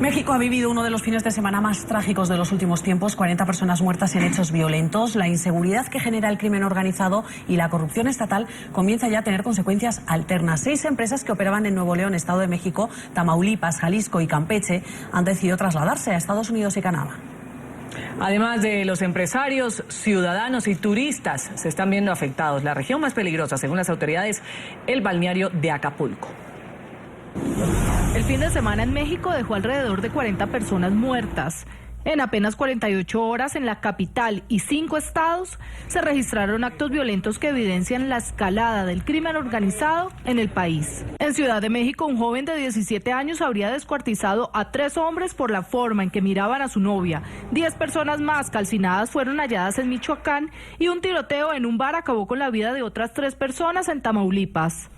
México ha vivido uno de los fines de semana más trágicos de los últimos tiempos, 40 personas muertas en hechos violentos. La inseguridad que genera el crimen organizado y la corrupción estatal comienza ya a tener consecuencias alternas. 6 empresas que operaban en Nuevo León, Estado de México, Tamaulipas, Jalisco y Campeche han decidido trasladarse a Estados Unidos y Canadá. Además de los empresarios, ciudadanos y turistas se están viendo afectados. La región más peligrosa, según las autoridades, el balneario de Acapulco. El fin de semana en México dejó alrededor de 40 personas muertas. En apenas 48 horas en la capital y 5 estados se registraron actos violentos que evidencian la escalada del crimen organizado en el país. En Ciudad de México, un joven de 17 años habría descuartizado a 3 hombres por la forma en que miraban a su novia. 10 personas más calcinadas fueron halladas en Michoacán y un tiroteo en un bar acabó con la vida de otras 3 personas en Tamaulipas.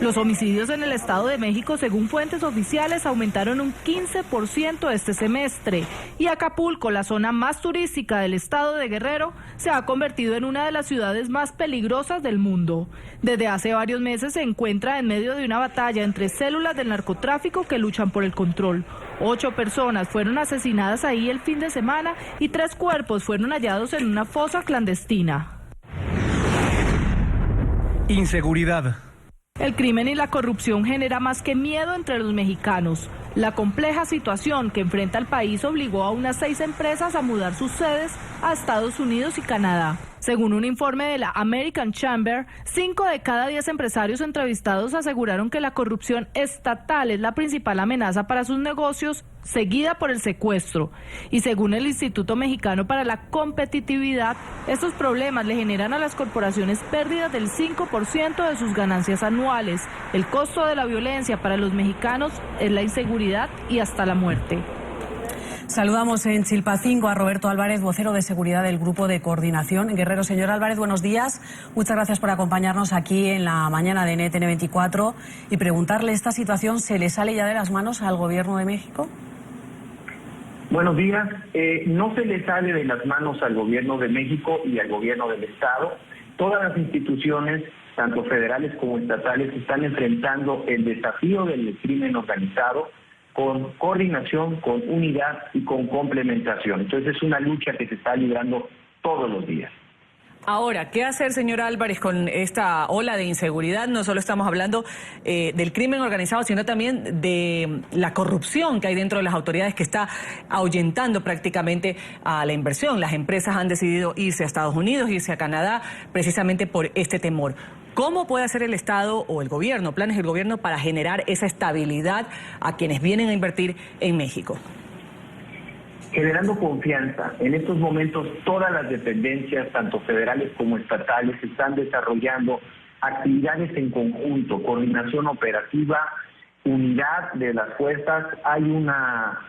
Los homicidios en el Estado de México, según fuentes oficiales, aumentaron un 15% este semestre. Y Acapulco, la zona más turística del estado de Guerrero, se ha convertido en una de las ciudades más peligrosas del mundo. Desde hace varios meses se encuentra en medio de una batalla entre células del narcotráfico que luchan por el control. 8 personas fueron asesinadas ahí el fin de semana y 3 cuerpos fueron hallados en una fosa clandestina. Inseguridad. El crimen y la corrupción genera más que miedo entre los mexicanos. La compleja situación que enfrenta el país obligó a unas 6 empresas a mudar sus sedes a Estados Unidos y Canadá. Según un informe de la American Chamber, 5 de cada 10 empresarios entrevistados aseguraron que la corrupción estatal es la principal amenaza para sus negocios, seguida por el secuestro. Y según el Instituto Mexicano para la Competitividad, estos problemas le generan a las corporaciones pérdidas del 5% de sus ganancias anuales. El costo de la violencia para los mexicanos es la inseguridad y hasta la muerte. Saludamos en Chilpancingo a Roberto Álvarez, vocero de seguridad del Grupo de Coordinación Guerrero. Señor Álvarez, buenos días. Muchas gracias por acompañarnos aquí en la mañana de NTN 24 y preguntarle, ¿esta situación se le sale ya de las manos al Gobierno de México? Buenos días. No se le sale de las manos al Gobierno de México y al Gobierno del Estado. Todas las instituciones, tanto federales como estatales, están enfrentando el desafío del crimen organizado con coordinación, con unidad y con complementación. Entonces es una lucha que se está librando todos los días. Ahora, ¿qué hacer, señor Álvarez, con esta ola de inseguridad? No solo estamos hablando del crimen organizado, sino también de la corrupción que hay dentro de las autoridades que está ahuyentando prácticamente a la inversión. Las empresas han decidido irse a Estados Unidos, irse a Canadá, precisamente por este temor. ¿Cómo puede hacer el Estado o el gobierno, planes del gobierno para generar esa estabilidad a quienes vienen a invertir en México? Generando confianza. En estos momentos todas las dependencias, tanto federales como estatales, están desarrollando actividades en conjunto, coordinación operativa, unidad de las fuerzas. Hay una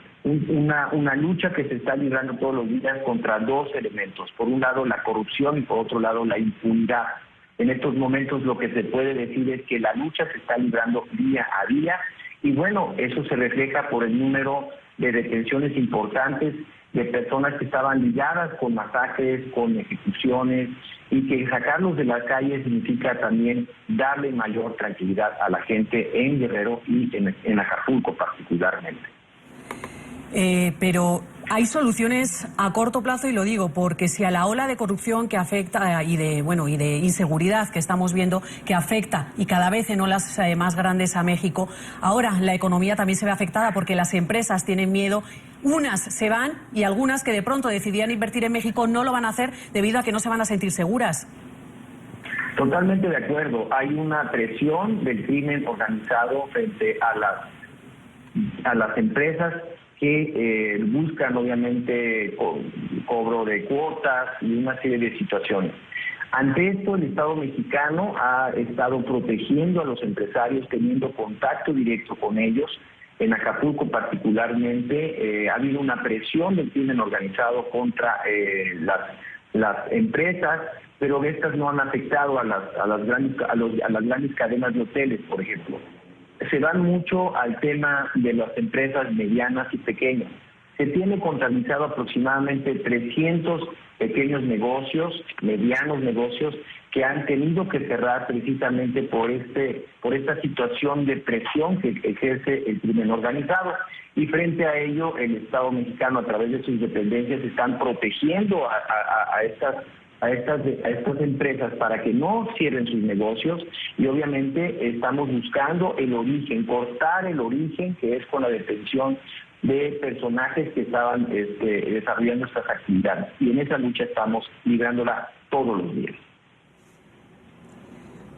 lucha que se está librando todos los días contra 2 elementos. Por un lado la corrupción y por otro lado la impunidad. En estos momentos lo que se puede decir es que la lucha se está librando día a día y bueno, eso se refleja por el número de detenciones importantes de personas que estaban ligadas con masacres, con ejecuciones y que sacarlos de la calle significa también darle mayor tranquilidad a la gente en Guerrero y en Acapulco particularmente. Pero hay soluciones a corto plazo y lo digo porque si a la ola de corrupción que afecta y de inseguridad que estamos viendo que afecta y cada vez en olas más grandes a México, ahora la economía también se ve afectada porque las empresas tienen miedo, unas se van y algunas que de pronto decidían invertir en México no lo van a hacer debido a que no se van a sentir seguras. Totalmente de acuerdo, hay una presión del crimen organizado frente a las empresas que buscan obviamente cobro de cuotas y una serie de situaciones. Ante esto, el Estado mexicano ha estado protegiendo a los empresarios, teniendo contacto directo con ellos. En Acapulco particularmente ha habido una presión del crimen organizado contra las empresas, pero estas no han afectado a las grandes cadenas de hoteles, por ejemplo. Se van mucho al tema de las empresas medianas y pequeñas. se tiene contabilizado aproximadamente 300 pequeños negocios, medianos negocios, que han tenido que cerrar precisamente por esta situación de presión que ejerce el crimen organizado. Y frente a ello, el Estado mexicano, a través de sus dependencias, están protegiendo a estas empresas para que no cierren sus negocios, y obviamente estamos buscando el origen, cortar el origen, que es con la detención de personajes que estaban desarrollando estas actividades, y en esa lucha estamos librándola todos los días.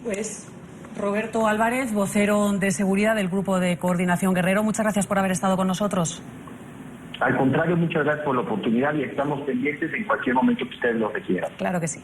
Pues Roberto Álvarez, vocero de seguridad del Grupo de Coordinación Guerrero, muchas gracias por haber estado con nosotros. Al contrario, muchas gracias por la oportunidad y estamos pendientes en cualquier momento que ustedes lo requieran. Claro que sí.